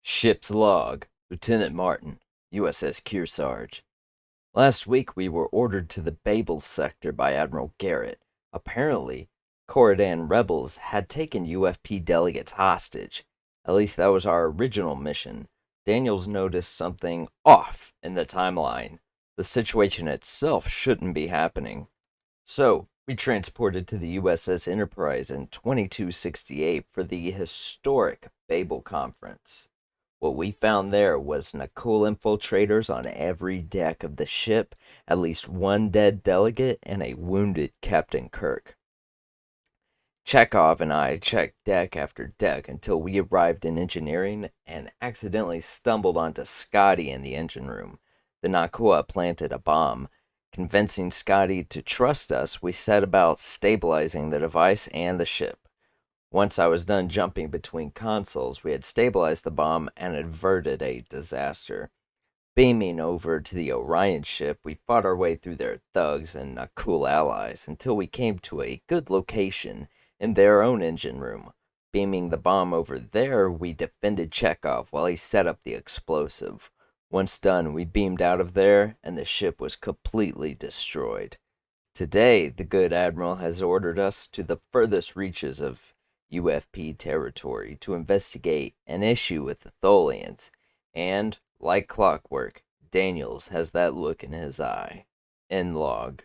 Ship's log, Lieutenant Martin, USS Kearsarge. Last week we were ordered to the Babel sector by Admiral Garrett. Apparently, Corridan rebels had taken UFP delegates hostage. At least that was our original mission. Daniels noticed something off in the timeline. The situation itself shouldn't be happening. So, we transported to the USS Enterprise in 2268 for the historic Babel Conference. What we found there was Nakul infiltrators on every deck of the ship, at least one dead delegate, and a wounded Captain Kirk. Chekhov and I checked deck after deck until we arrived in engineering and accidentally stumbled onto Scotty in the engine room. The Nakua planted a bomb. Convincing Scotty to trust us, we set about stabilizing the device and the ship. Once I was done jumping between consoles, we had stabilized the bomb and averted a disaster. Beaming over to the Orion ship, we fought our way through their thugs and cool allies until we came to a good location in their own engine room. Beaming the bomb over there, we defended Chekhov while he set up the explosive. Once done, we beamed out of there, and the ship was completely destroyed. Today, the good Admiral has ordered us to the furthest reaches of UFP territory to investigate an issue with the Tholians, and, like clockwork, Daniels has that look in his eye. End log.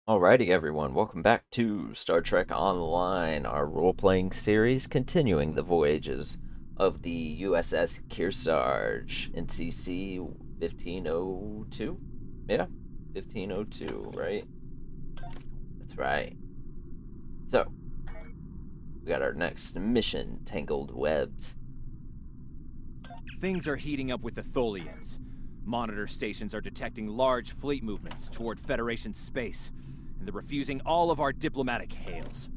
Alrighty, everyone, welcome back to Star Trek Online, our role-playing series continuing the voyages of the USS Kearsarge, NCC 1502? Yeah, 1502, right? That's right. So, we got our next mission, Tangled Webs. Things are heating up with the Tholians. Monitor stations are detecting large fleet movements toward Federation space, and they're refusing all of our diplomatic hails.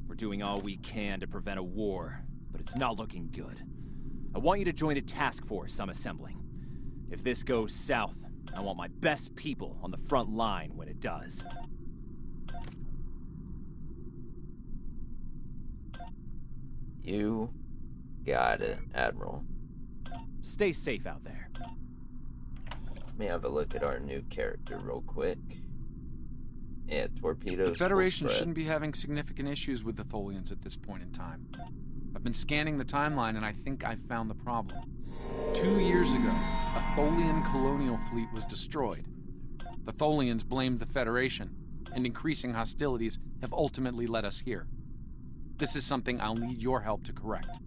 We're doing all we can to prevent a war, but it's not looking good. I want you to join a task force I'm assembling. If this goes south, I want my best people on the front line when it does. You got it, Admiral. Stay safe out there. Let me have a look at our new character real quick. Yeah, torpedoes. The Federation shouldn't be having significant issues with the Tholians at this point in time. I've been scanning the timeline and I think I've found the problem. 2 years ago, a Tholian colonial fleet was destroyed. The Tholians blamed the Federation, and increasing hostilities have ultimately led us here. This is something I'll need your help to correct.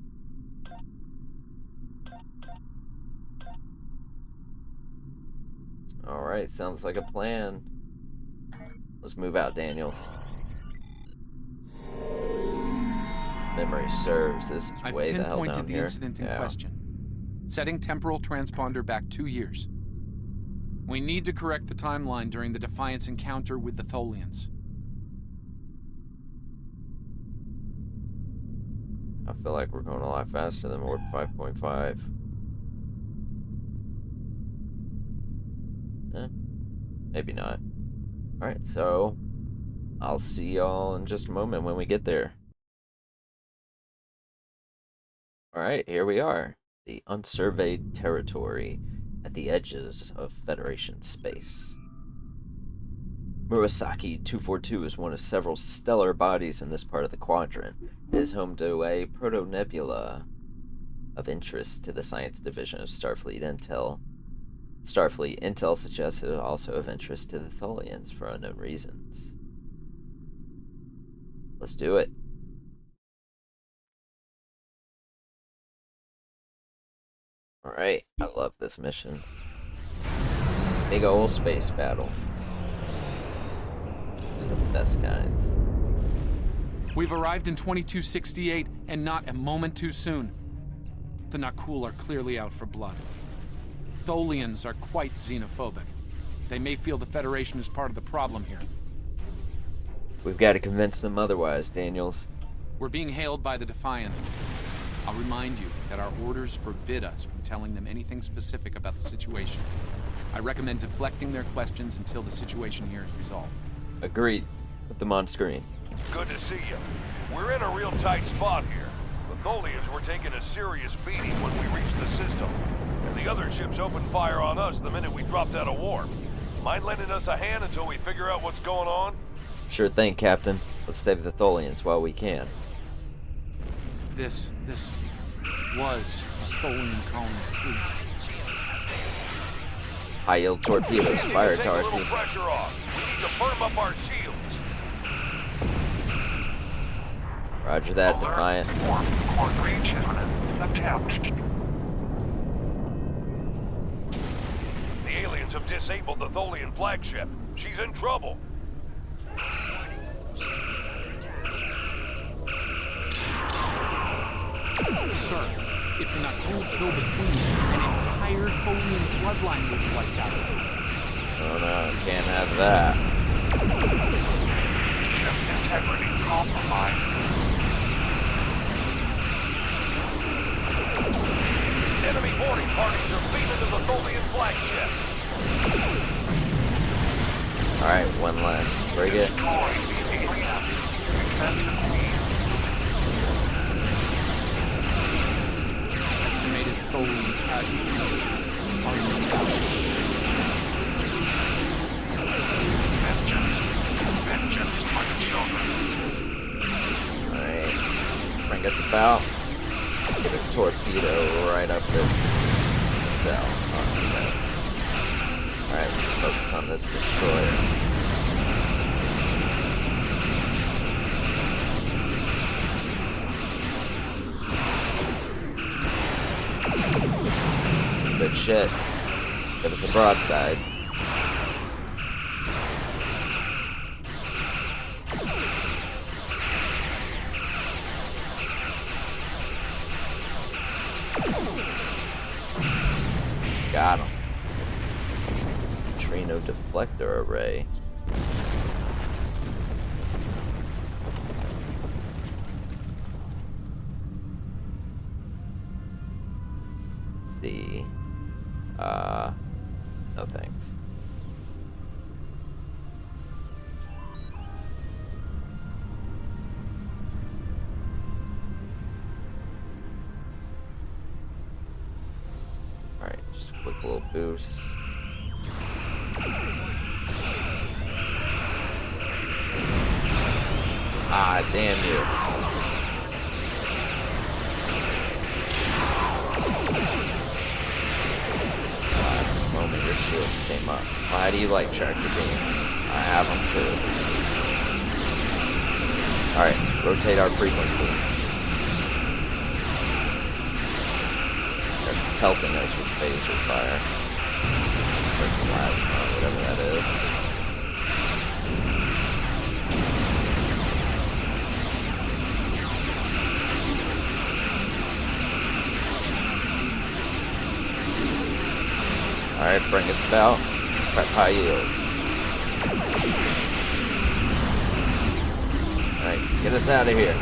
Alright, sounds like a plan. Let's move out, Daniels. Memory serves, this is way the hell down here. I've pinpointed the incident in question. Setting temporal transponder back 2 years. We need to correct the timeline during the Defiance encounter with the Tholians. I feel like we're going a lot faster than Warp 5.5. Maybe not. Alright, so I'll see y'all in just a moment when we get there. Alright, here we are. The unsurveyed territory at the edges of Federation space. Murasaki 242 is one of several stellar bodies in this part of the quadrant. It is home to a proto-nebula of interest to the Science Division of Starfleet Intel. Starfleet Intel suggests it is also of interest to the Tholians for unknown reasons. Let's do it. Alright, I love this mission. Big ol' space battle. These are the best kinds. We've arrived in 2268, and not a moment too soon. The Nakul are clearly out for blood. Tholians are quite xenophobic. They may feel the Federation is part of the problem here. We've got to convince them otherwise, Daniels. We're being hailed by the Defiant. I'll remind you that our orders forbid us from telling them anything specific about the situation. I recommend deflecting their questions until the situation here is resolved. Agreed. Put them on screen. Good to see you. We're in a real tight spot here. The Tholians were taking a serious beating when we reached the system, and the other ships opened fire on us the minute we dropped out of warp. Mind lending us a hand until we figure out what's going on? Sure thing, Captain. Let's save the Tholians while we can. This was a Tholian colony fleet. High-yield torpedoes, fire Take a little Tarsi. pressure off. We need to firm up our shields. Roger that, Defiant. The aliens have disabled the Tholian flagship. She's in trouble. Sir, if the Nakul kill the Queen, an entire Tholian bloodline will be wiped out. Oh no, can't have that. Ship integrity compromised. Enemy boarding parties are beaming to the Tholian flagship. Alright, one last frigate. Destroy the aliens. Defend the Queen. Estimated Tholian casualties are known. Vengeance, my children. Alright, bring us about. Get a torpedo right up its cell. Alright, let's focus on this destroyer. Good shit. Give us a broadside. Got him. Neutrino deflector array. See. No thanks. Alright, just a quick little boost. Ah, damn you. The moment your shields came up. Why do you like tractor beams? I have them too. Alright, rotate our frequency. They're pelting us with phaser fire. Or plasma, whatever that is. Alright, bring us about. Prep high yield. Alright, get us out of here.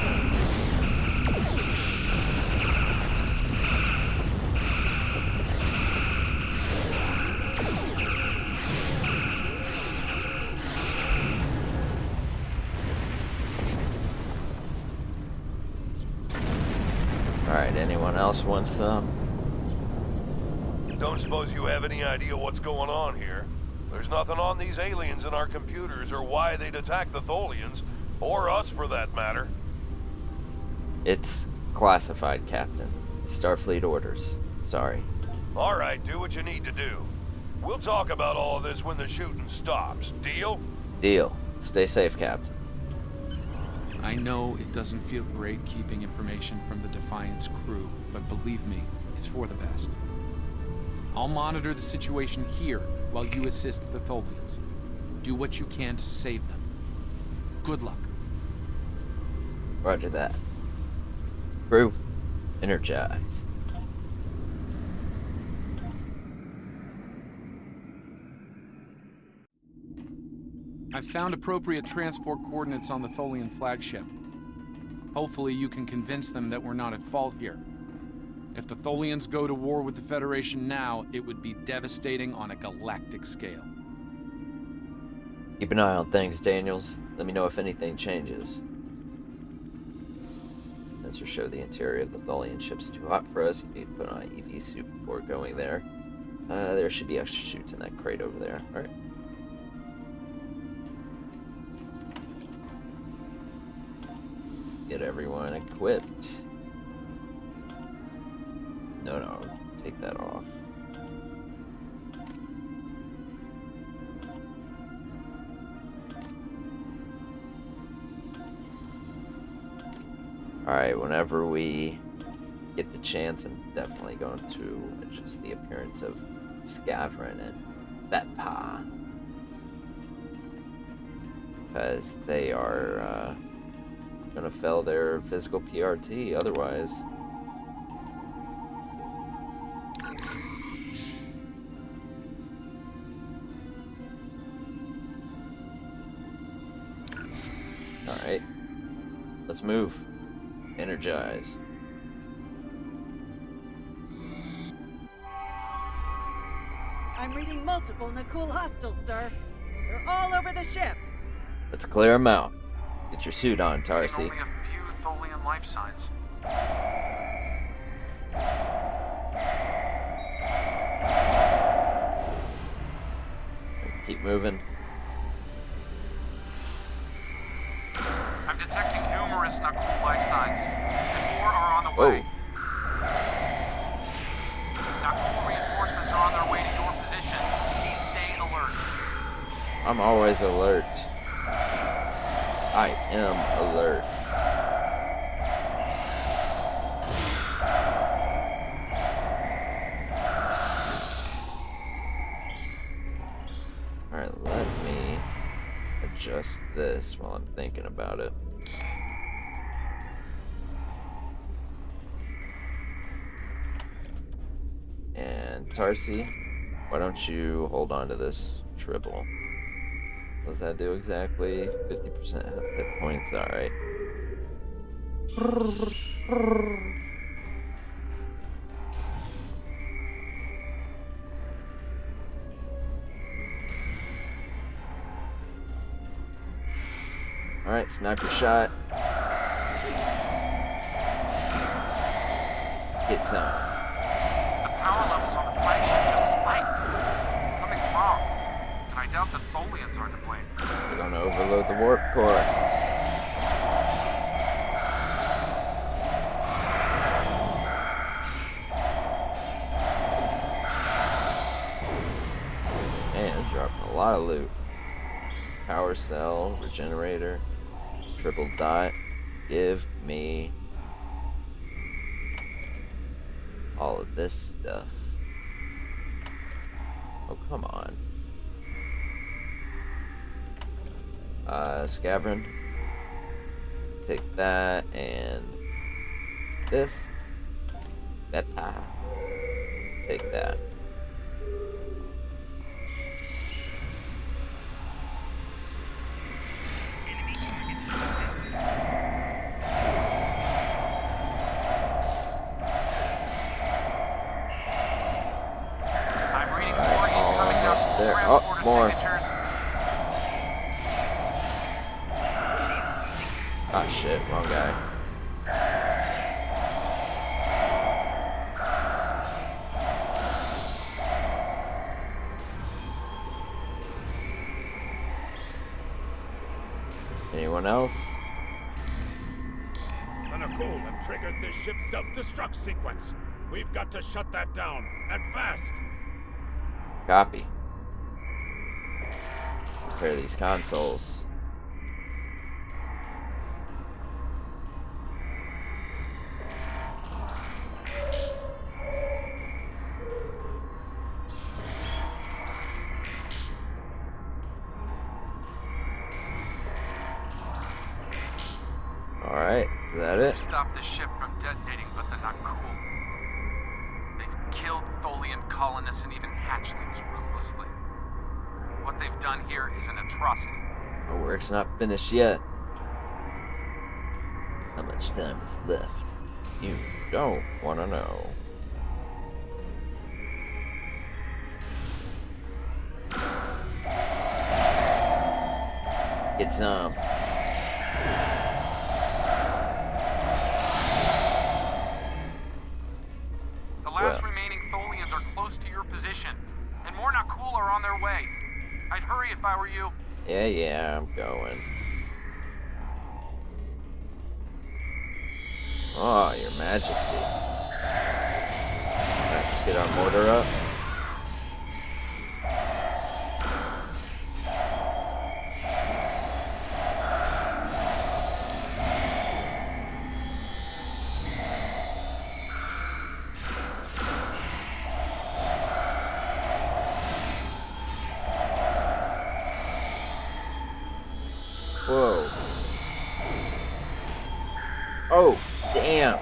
Alright, anyone else want some? Don't suppose you have any idea what's going on here? There's nothing on these aliens in our computers or why they'd attack the Tholians, or us for that matter. It's classified, Captain. Starfleet orders. Sorry. All right, do what you need to do. We'll talk about all of this when the shooting stops. Deal? Deal. Stay safe, Captain. I know it doesn't feel great keeping information from the Defiant's crew, but believe me, it's for the best. I'll monitor the situation here while you assist the Tholians. Do what you can to save them. Good luck. Roger that. Crew, energize. I've found appropriate transport coordinates on the Tholian flagship. Hopefully you can convince them that we're not at fault here. If the Tholians go to war with the Federation now, it would be devastating on a galactic scale. Keep an eye on things, Daniels. Let me know if anything changes. sensors show the interior of the Tholian ship's too hot for us. You need to put on an EV suit before going there. There should be extra chutes in that crate over there. Alright. Let's get everyone equipped. No, take that off. Alright, whenever we get the chance, I'm definitely going to adjust the appearance of Scavren and Betpa. Because they are going to fail their physical PRT otherwise. Alright, let's move. Energize. I'm reading multiple Nakul hostiles, sir. They're all over the ship. Let's clear them out. Get your suit on, Tarsi. Only a few Tholian life signs. Keep moving. I'm detecting numerous Nakul life signs, and more are on the Whoa. way. Nakul reinforcements are on their way to your position. Please stay alert. I'm always alert. I am alert. Alright, let me adjust this while I'm thinking about it. And Tarsi, why don't you hold on to this tribble? What does that do exactly? 50% hit points, alright. Alright, sniper shot. Get some. The power levels on the flagship just spiked. Something's wrong. And I doubt the Tholians are to blame. We're gonna overload the warp core. Man, dropping a lot of loot. Power cell, regenerator, triple dot. Give me all of this stuff. Oh, come on. Scavren. Take that and this. Betpa. Take that. I'm reading more incoming Nakul there. transporter More. signatures. Ah, shit. Wrong guy. Anyone else? The Nakul have triggered this ship's self-destruct sequence. We've got to shut that down, and fast. Copy. Repair these consoles. Alright, is that it? Stop the ship from detonating, but the Nakul. They've killed Tholian colonists and even hatchlings ruthlessly. What they've done here is an atrocity. Our work's not finished yet. How much time is left? You don't want to know. Get some. remaining Tholians are close to your position, and more Nakul are on their way. I'd hurry if I were you. Yeah, I'm going. Oh, Your Majesty. Alright, let's get our mortar up. Whoa. Oh, damn.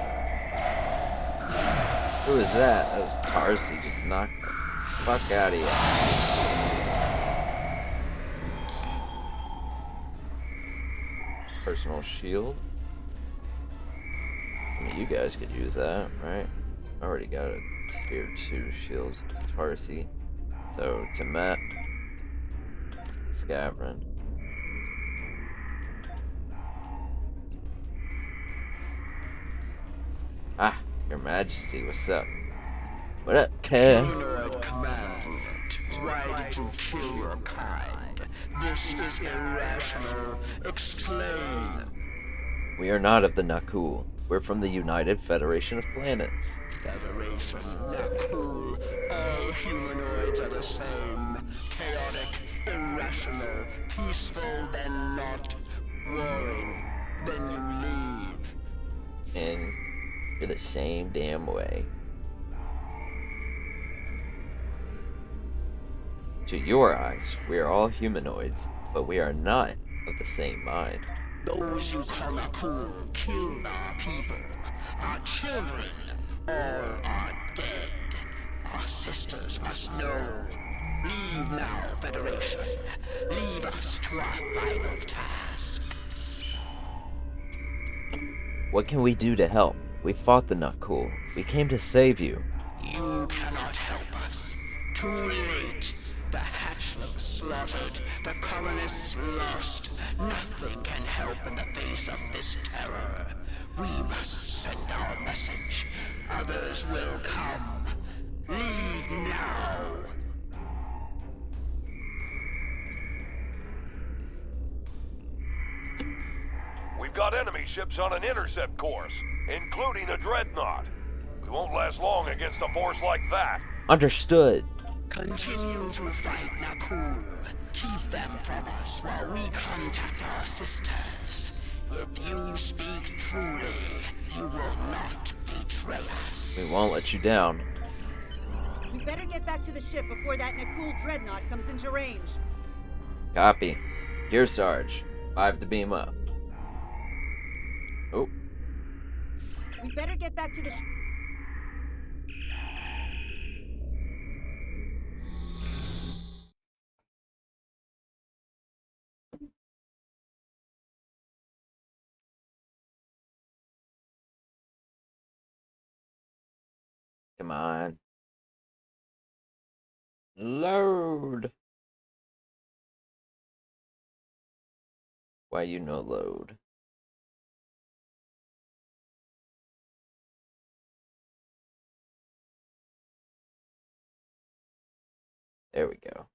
Who is that? That was Tarsi. Just knocked the fuck out of you. Personal shield. Some of you guys could use that, right? I already got a tier 2 shield with Tarsi. So, Temet. Scavron. Ah, Your Majesty, what's up? What up, cuz? Humanoid command. Why did you kill your kind? This is irrational. Explain. We are not of the Nakul. We're from the United Federation of Planets. Federation, Nakul. All humanoids are the same. Chaotic, irrational, peaceful, then not. Warring, then you leave. And you're the same damn way. To your eyes, we are all humanoids, but we are not of the same mind. Those you call Nakul killed our people, our children. All are dead. Our sisters must know. Leave now, Federation. Leave us to our final task. What can we do to help? We fought the Nakul. We came to save you. You cannot help us. Too late. The hatchlings slaughtered, the colonists lost. Nothing can help in the face of this terror. We must send our message. Others will come. Leave now. We've got enemy ships on an intercept course, including a dreadnought. We won't last long against a force like that. Understood. Continue to fight Nakul. Keep them from us while we contact our sisters. If you speak truly, you will not betray us. We won't let you down. We better get back to the ship before that Nakul dreadnought comes into range. Copy. Gear Sarge. 5 to beam up. Oh. We better get back to the ship. Come on. Load. Why you no load? There we go.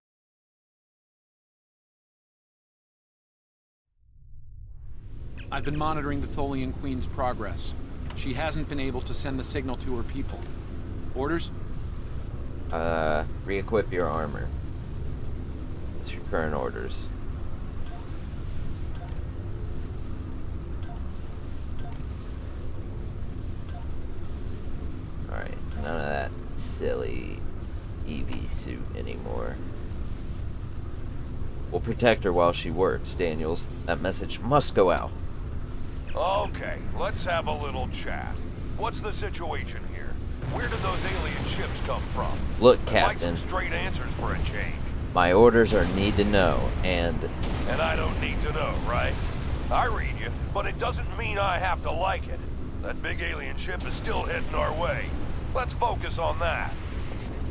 I've been monitoring the Tholian Queen's progress. She hasn't been able to send the signal to her people. Orders? Re-equip your armor. That's your current orders. Alright, none of that silly EV suit anymore. We'll protect her while she works, Daniels. That message must go out. Okay, let's have a little chat. What's the situation here? Where did those alien ships come from? Look, I'd like Captain. some straight answers for a change. My orders are need to know, and And I don't need to know, right? I read you, but it doesn't mean I have to like it. That big alien ship is still heading our way. Let's focus on that.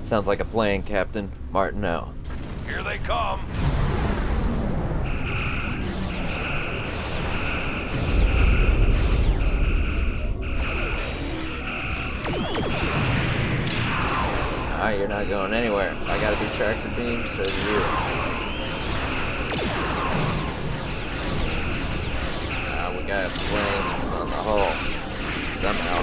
sounds like a plan, Captain. Martin out. Here they come. Alright, you're not going anywhere. I gotta be tractor beam, so do you. We got flames on the hull. Somehow.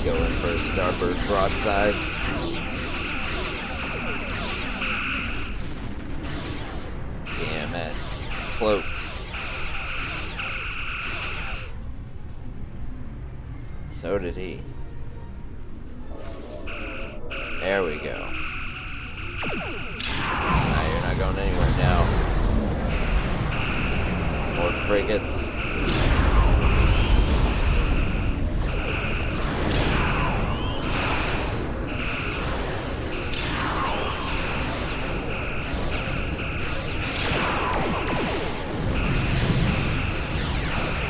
Go in for a starboard broadside. Damn it. Float. So did he. There we go. Nah, you're not going anywhere now. More frigates.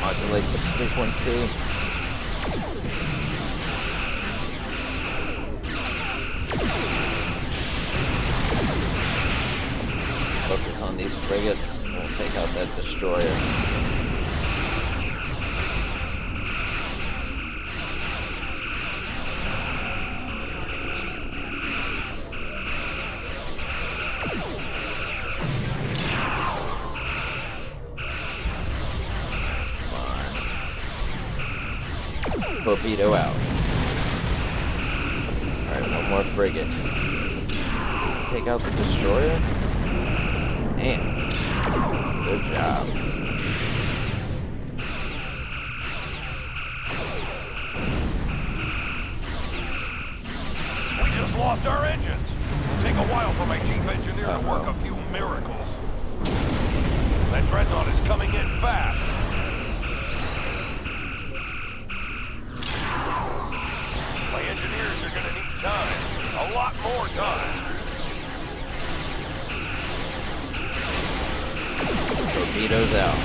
Modulate the frequency. Focus on these frigates and we'll take out that destroyer. Torpedo out. Alright, one more frigate. Take out the destroyer? Damn. Good job. We just lost our engines. It'll take a while for my chief engineer to work a few miracles. That dreadnought is coming in fast. My engineers are gonna need time. A lot more time. Torpedoes out.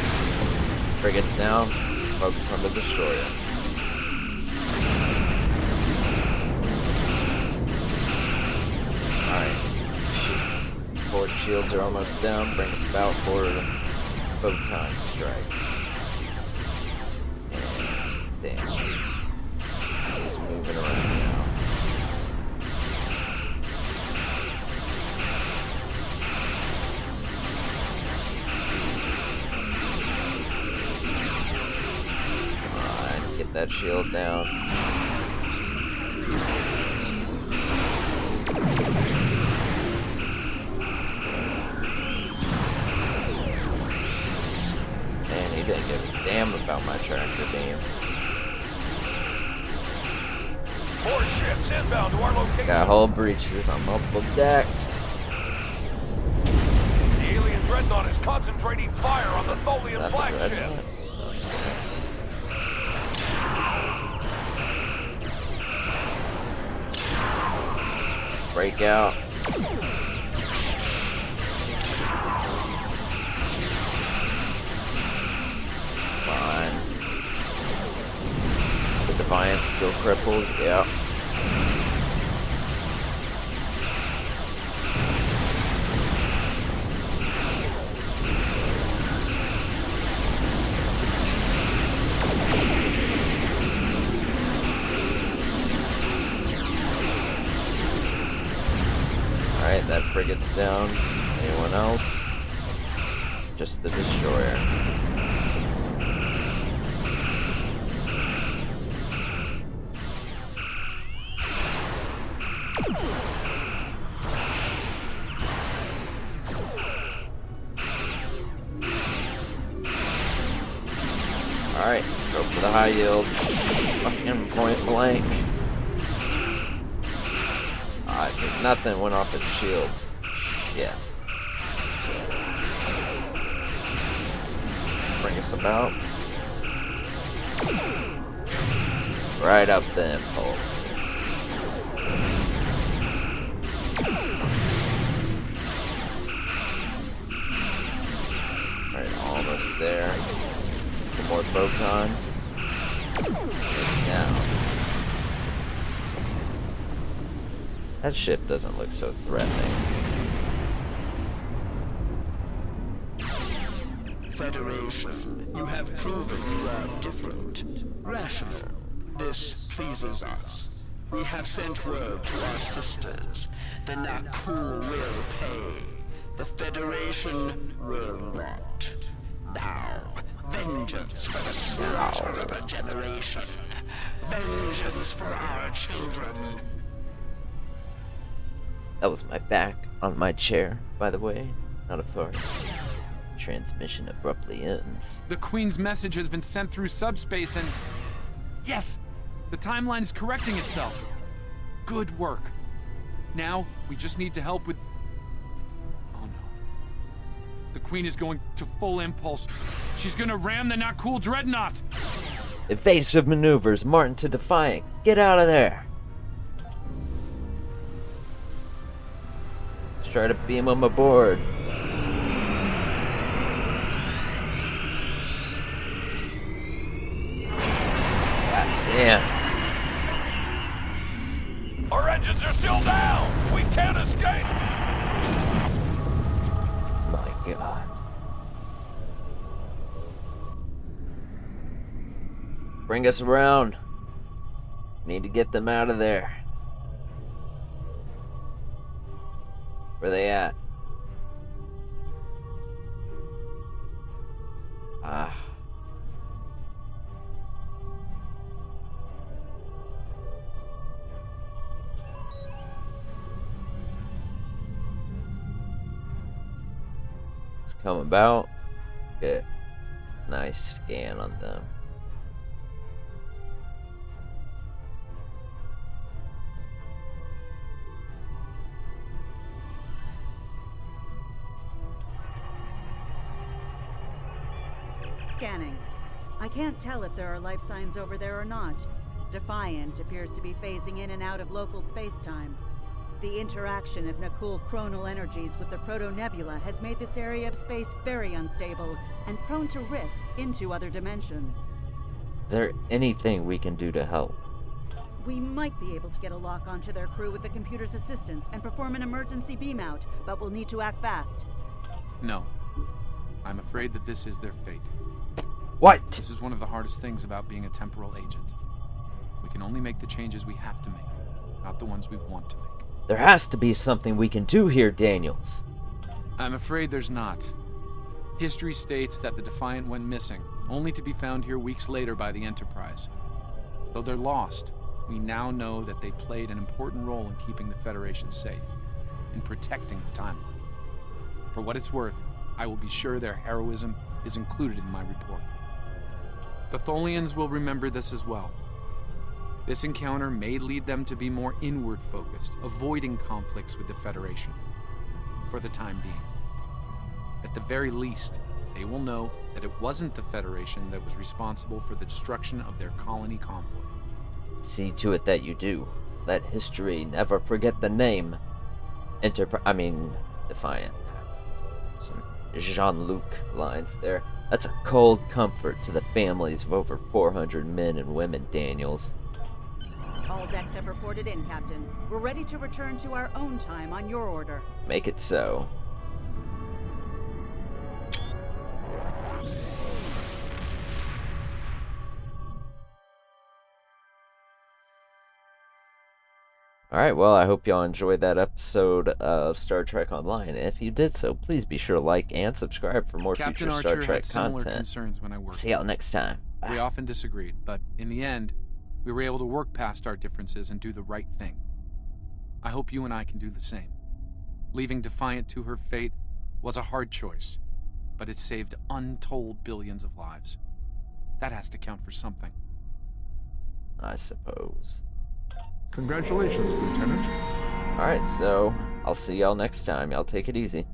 Frigates down. Let's focus on the destroyer. Alright. Forward shields are almost down. Bring us about for a photon strike. And damn. He's moving around now. Get that shield down. Man, he didn't give a damn about my tractor beam. More ships inbound to our location. Got hull breaches on multiple decks. The alien dreadnought is concentrating fire on the Tholian That's a flagship. dreadnought. Break out. Fine. The Defiance still crippled. Yeah. Alright, that frigate's down. Anyone else? Just the destroyer. Alright, go for the high yield. Fucking point blank. I think nothing went off its shields. Yeah. Bring us about. Right up the impulse. Alright, almost there. One more photon. It's down. That ship doesn't look so threatening. Federation, you have have proven you are different, rational. This pleases us. We have sent word to our sisters. The Nakul will pay. The Federation will not. Now, vengeance for the slaughter of a generation. Vengeance for our children. That was my back on my chair, by the way, not a fart. Transmission abruptly ends. The Queen's message has been sent through subspace and... Yes! The timeline is correcting itself. Good work. Now, we just need to help with... Oh no. The Queen is going to full impulse. She's gonna ram the Nakul Dreadnought! Evasive maneuvers, Martin to Defiant. Get out of there! Let's try to beam him aboard. Damn. Our engines are still down! We can't escape! My God. Bring us around. Need to get them out of there. Where they at? Ah. Come about. Get a nice scan on them. Scanning. I can't tell if there are life signs over there or not. Defiant appears to be phasing in and out of local space-time. The interaction of Nakul chronal energies with the proto-nebula has made this area of space very unstable and prone to rifts into other dimensions. Is there anything we can do to help? We might be able to get a lock onto their crew with the computer's assistance and perform an emergency beam out, but we'll need to act fast. No. I'm afraid that this is their fate. What? This is one of the hardest things about being a temporal agent. We can only make the changes we have to make, not the ones we want to make. There has to be something we can do here, Daniels. I'm afraid there's not. History states that the Defiant went missing, only to be found here weeks later by the Enterprise. Though they're lost, we now know that they played an important role in keeping the Federation safe, in protecting the timeline. For what it's worth, I will be sure their heroism is included in my report. The Tholians will remember this as well. This encounter may lead them to be more inward-focused, avoiding conflicts with the Federation, for the time being. At the very least, they will know that it wasn't the Federation that was responsible for the destruction of their colony convoy. See to it that you do. Let history never forget the name. Defiant. Some Jean-Luc lines there. That's a cold comfort to the families of over 400 men and women, Daniels. All decks have reported in, Captain. We're ready to return to our own time on your order. Make it so. Alright, well, I hope y'all enjoyed that episode of Star Trek Online. If you did so, please be sure to like and subscribe for more Captain future Archer Star Trek had similar content. concerns when I worked. See y'all next time. Bye. We often disagreed, but in the end, we were able to work past our differences and do the right thing. I hope you and I can do the same. Leaving Defiant to her fate was a hard choice, but it saved untold billions of lives. That has to count for something. I suppose. Congratulations, Lieutenant. Alright, so I'll see y'all next time. Y'all take it easy.